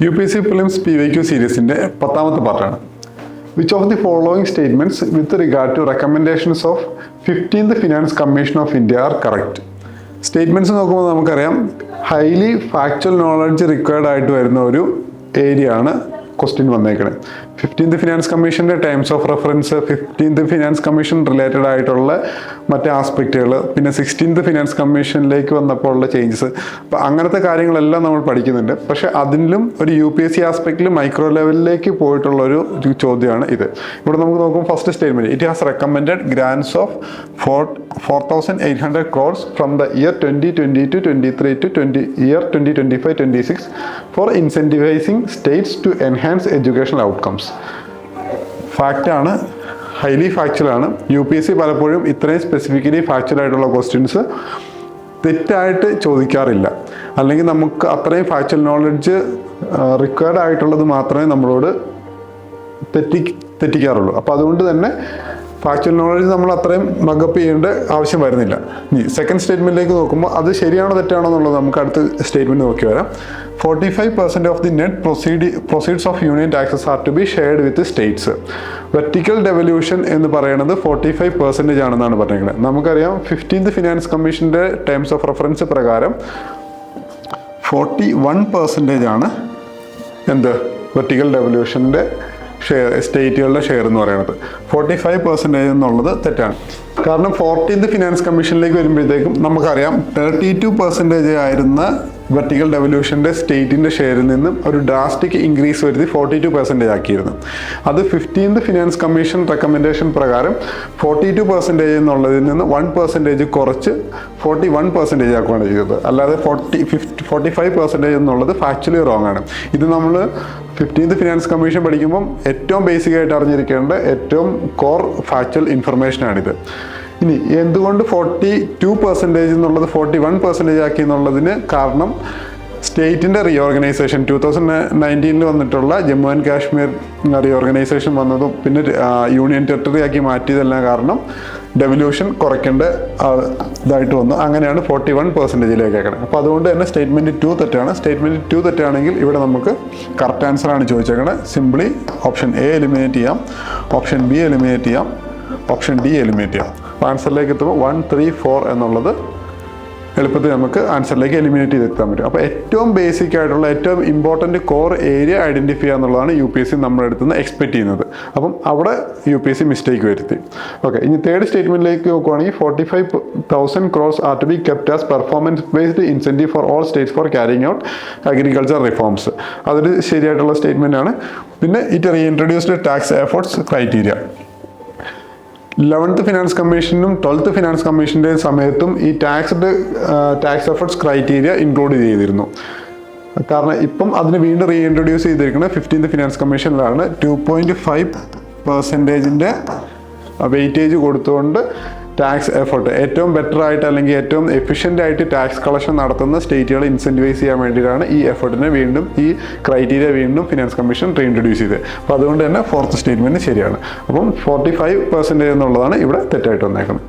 UPSC Prelims PYQ സീരീസിൻ്റെ 10ാമത്തെ പാർട്ടാണ്. Which of the following statements with regard to recommendations of 15th Finance Commission of India are correct? Statements നോക്കുമ്പോൾ നമുക്കറിയാം highly factual knowledge required ആയിട്ട് വരുന്ന ഒരു area ആണ് question വന്നേക്കണേ. 15th finance കമ്മീഷൻ്റെ times of reference, 15th finance commission related ആയിട്ടുള്ള മറ്റ് ആസ്പെക്റ്റുകൾ, പിന്നെ 16th ഫിനാൻസ് കമ്മീഷനിലേക്ക് വന്നപ്പോൾ ഉള്ള ചേഞ്ചസ്, അപ്പോൾ അങ്ങനത്തെ കാര്യങ്ങളെല്ലാം നമ്മൾ പഠിക്കുന്നുണ്ട്. പക്ഷേ അതിലും ഒരു UPSC ആസ്പെക്റ്റിൽ മൈക്രോ ലെവലിലേക്ക് പോയിട്ടുള്ളൊരു ചോദ്യമാണ് ഇത്. ഇവിടെ നമുക്ക് നോക്കും first statement, it has recommended grants of 4,800 crores from the year 2020 to 23 to year 2025-26 for incentivising states to enhance educational outcomes. ഫാക്റ്റാണ്, ഹൈലി ഫാക്ച്വലാണ്. UPSC പലപ്പോഴും ഇത്രയും സ്പെസിഫിക്കലി ഫാക്ച്വൽ ആയിട്ടുള്ള ക്വസ്റ്റ്യൻസ് തെറ്റായിട്ട് ചോദിക്കാറില്ല. അല്ലെങ്കിൽ നമുക്ക് അത്രയും ഫാക്ച്വൽ നോളജ് റിക്വയർഡ് ആയിട്ടുള്ളത് മാത്രമേ നമ്മളോട് തെറ്റിക്കാറുള്ളൂ. അപ്പോൾ അതുകൊണ്ട് തന്നെ ഫാക്ച്വൽ നോളജ് നമ്മൾ അത്രയും മഗപ്പ് ചെയ്യേണ്ട ആവശ്യം വരുന്നില്ല. ഇനി സെക്കൻഡ് സ്റ്റേറ്റ്മെൻറ്റിലേക്ക് നോക്കുമ്പോൾ അത് ശരിയാണോ തെറ്റാണോ എന്നുള്ളത് നമുക്ക് അടുത്ത സ്റ്റേറ്റ്മെൻറ്റ് നോക്കി വരാം. 45% of the net proceeds of union taxes are to be shared with states. Vertical devolution എന്ന് പറയുന്നത് 45% ആണെന്നാണ് പറഞ്ഞിരിക്കുന്നത്. നമുക്കറിയാം 15th ഫിനാൻസ് കമ്മീഷൻ്റെ ടേംസ് ഓഫ് റെഫറൻസ് പ്രകാരം 41% ആണ് എന്ത് വെർട്ടിക്കൽ ഡെവല്യൂഷൻ്റെ ഷെയർ, സ്റ്റേറ്റുകളുടെ ഷെയർ എന്ന് പറയുന്നത്. 45% എന്നുള്ളത് തെറ്റാണ്. കാരണം 14th ഫിനാൻസ് കമ്മീഷനിലേക്ക് വരുമ്പോഴത്തേക്കും നമുക്കറിയാം 32% ആയിരുന്ന വെർട്ടിക്കൽ ഡെവല്യൂഷൻ്റെ സ്റ്റേറ്റിൻ്റെ ഷെയറിൽ നിന്നും ഒരു ഡ്രാസ്റ്റിക് ഇൻക്രീസ് വരുത്തി 42% ആക്കിയിരുന്നു. അത് 15th ഫിനാൻസ് കമ്മീഷൻ റെക്കമെൻഡേഷൻ പ്രകാരം 42% എന്നുള്ളതിൽ നിന്ന് 1% കുറച്ച് 41% ആക്കുകയാണ് ചെയ്തത്. അല്ലാതെ 45% എന്നുള്ളത് ഫാക്ച്വലി റോങ് ആണ്. ഇത് നമ്മൾ 15th ഫിനാൻസ് കമ്മീഷൻ പഠിക്കുമ്പം ഏറ്റവും ബേസിക് ആയിട്ട് അറിഞ്ഞിരിക്കേണ്ട ഏറ്റവും കോർ ഫാക്ച്വൽ ഇൻഫർമേഷനാണിത്. ഇനി എന്തുകൊണ്ട് 42% എന്നുള്ളത് 41% ആക്കി എന്നുള്ളതിന് കാരണം സ്റ്റേറ്റിൻ്റെ റീഓർഗനൈസേഷൻ 2019 വന്നിട്ടുള്ള ജമ്മു ആൻഡ് കാശ്മീർ റീഓർഗനൈസേഷൻ വന്നതും പിന്നെ യൂണിയൻ ടെറിട്ടറി ആക്കി മാറ്റിയതെല്ലാം കാരണം ഡെവല്യൂഷൻ കുറയ്ക്കേണ്ട ഇതായിട്ട് വന്നു. അങ്ങനെയാണ് 41% ആക്കണം. അപ്പോൾ അതുകൊണ്ട് തന്നെ സ്റ്റേറ്റ്മെൻറ്റ് 2 തെറ്റാണ്. സ്റ്റേറ്റ്മെൻറ്റ് 2 തെറ്റാണെങ്കിൽ ഇവിടെ നമുക്ക് കറക്റ്റ് ആൻസറാണ് ചോദിച്ചേക്കുന്നത്. സിംപ്ലി ഓപ്ഷൻ A എലിമിനേറ്റ് ചെയ്യാം, ഓപ്ഷൻ B എലിമിനേറ്റ് ചെയ്യാം, ഓപ്ഷൻ D എലിമിനേറ്റ് ചെയ്യാം. അപ്പോൾ ആൻസറിലേക്ക് എത്തുമ്പോൾ 1, 3, 4 എന്നുള്ളത് എളുപ്പത്തിൽ നമുക്ക് ആൻസറിലേക്ക് എലിമിനേറ്റ് ചെയ്തെത്താൻ പറ്റും. അപ്പോൾ ഏറ്റവും ബേസിക് ആയിട്ടുള്ള ഏറ്റവും ഇമ്പോർട്ടൻറ്റ് കോർ ഏരിയ ഐഡൻറ്റിഫൈ ചെയ്യുക എന്നുള്ളതാണ് UPSC നമ്മുടെ അടുത്ത് നിന്ന് എക്സ്പെക്ട് ചെയ്യുന്നത്. അപ്പം അവിടെ UPSC മിസ്റ്റേക്ക് വരുത്തി. ഓക്കെ, ഇനി തേർഡ് സ്റ്റേറ്റ്മെൻറ്റിലേക്ക് നോക്കുവാണെങ്കിൽ 45,000 crores are to be kept as performance based incentive for all states for carrying out agriculture reforms. അതൊരു ശരിയായിട്ടുള്ള സ്റ്റേറ്റ്മെൻ്റ് ആണ്. പിന്നെ it reintroduced tax efforts criteria. 11th finance കമ്മീഷനും 12th ഫിനാൻസ് കമ്മീഷൻ്റെ സമയത്തും ഈ ടാക്സ് എഫേർട്സ് ക്രൈറ്റീരിയ ഇൻക്ലൂഡ് ചെയ്തിരുന്നു. കാരണം ഇപ്പം അതിന് വീണ്ടും റീഇൻട്രൊഡ്യൂസ് ചെയ്തിരിക്കുന്നത് 15th ഫിനാൻസ് കമ്മീഷനിലാണ്. 2.5% വെയിറ്റേജ് കൊടുത്തുകൊണ്ട് ടാക്സ് എഫേർട്ട് ഏറ്റവും ബെറ്റർ ആയിട്ട് അല്ലെങ്കിൽ ഏറ്റവും എഫിഷ്യൻ്റ് ആയിട്ട് ടാക്സ് കളക്ഷൻ നടത്തുന്ന സ്റ്റേറ്റുകളെ ഇൻസെൻറ്റിവൈസ് ചെയ്യാൻ വേണ്ടിയിട്ടാണ് ഈ എഫേർട്ടിനെ വീണ്ടും ഈ ക്രൈറ്റീരിയ വീണ്ടും ഫിനാൻസ് കമ്മീഷൻ റീഇൻട്രൊഡ്യൂസ് ചെയ്തത്. അപ്പോൾ അതുകൊണ്ട് തന്നെ 4th സ്റ്റേറ്റ്മെൻറ്റ് ശരിയാണ്. അപ്പം 45% എന്നുള്ളതാണ് ഇവിടെ തെറ്റായിട്ട് വന്നേക്കുന്നത്.